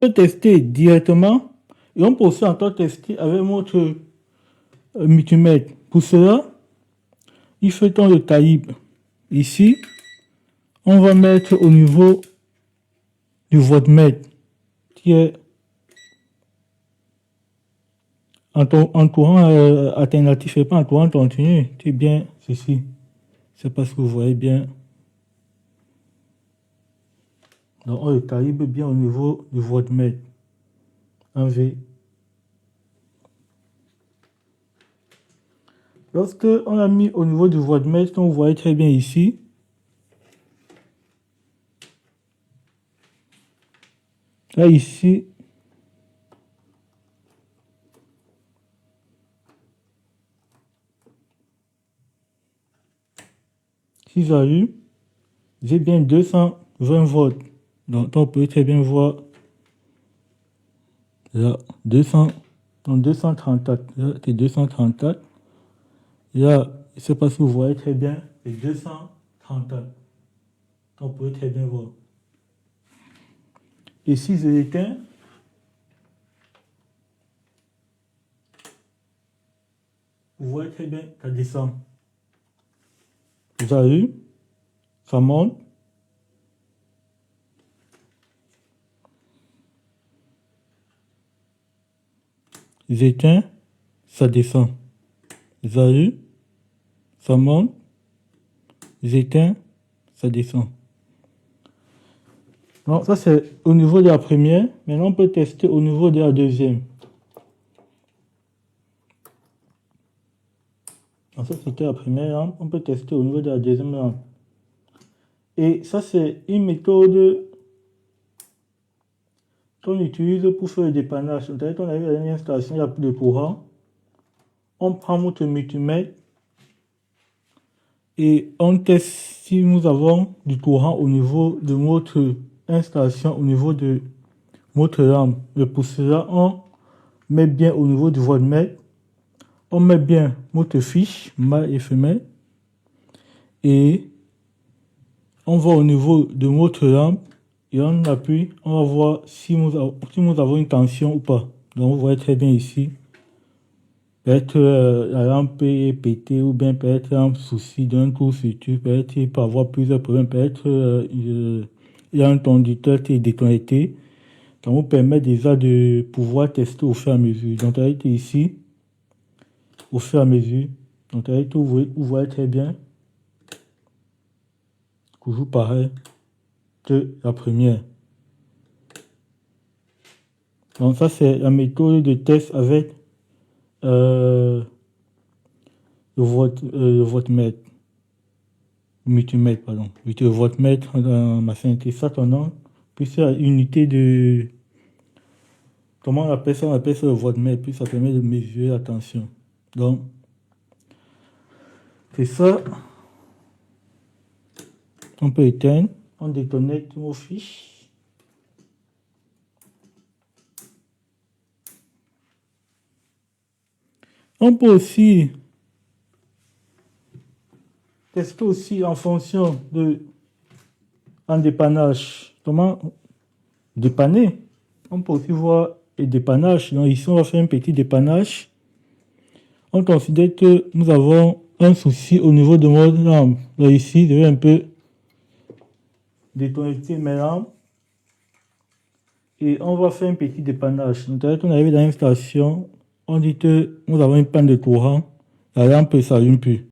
peut tester directement et on peut aussi encore tester avec notre multimètre. Pour cela, il fait le calibre. Ici, on va mettre au niveau du voltmètre qui est en courant alternatif et pas en courant continu. C'est bien ceci. Je ne sais pas si vous voyez bien. Donc, on le calibre bien au niveau du voltmètre. 1V. Lorsque on a mis au niveau du voltmètre, comme vous voyez très bien ici, là ici, si j'allume, j'ai bien 220 volts. Donc on peut très bien voir là 234. Là c'est 234. Là, je ne sais pas si vous voyez très bien, c'est 234. On peut très bien voir. Et si je l'éteins, vous voyez très bien, ça descend. J'allume, ça monte. J'éteins, ça descend. J'allume, ça monte. J'éteins, ça descend. Donc ça c'est au niveau de la première. Maintenant on peut tester au niveau de la deuxième. Donc ça c'était la première lampe. On peut tester au niveau de la deuxième lampe. Et ça c'est une méthode qu'on utilise pour faire le dépannage. C'est-à-dire qu'on arrive à une installation, il n'y a plus de courant. On prend notre multimètre et on teste si nous avons du courant au niveau de notre installation, au niveau de notre lampe. Et pour cela, on met bien au niveau du voltmètre, on met bien notre fiche, mâle et femelle, et on va au niveau de notre lampe et on appuie, on va voir si nous avons une tension ou pas. Donc vous voyez très bien ici. Peut-être la lampe est pétée ou bien peut-être un souci d'un court-circuit, peut-être il peut avoir plusieurs problèmes, peut-être il y a un conducteur qui est déconnecté. Ça vous permet déjà de pouvoir tester au fur et à mesure. Donc avec ici, au fur et à mesure. Donc avec vous voyez très bien, toujours pareil que la première. Donc ça c'est la méthode de test avec le voltmètre, multimètre, pardon, le voltmètre dans ma synthèse, ça ton nom, puis c'est une unité de, comment on appelle ça? On appelle ça le voltmètre, puis ça permet de mesurer la tension. Donc, c'est ça. On peut éteindre, on déconnecte nos fiches. On peut aussi tester aussi en fonction de un dépannage. Comment dépanner? On peut aussi voir les dépannages. Donc ici, on va faire un petit dépannage. On considère que nous avons un souci au niveau de notre lampe. Là ici, je vais un peu déconnecter mes lampes. Et on va faire un petit dépannage. Donc, on arrive dans une station, on dit que nous avons une panne de courant. La lampe ne s'allume plus.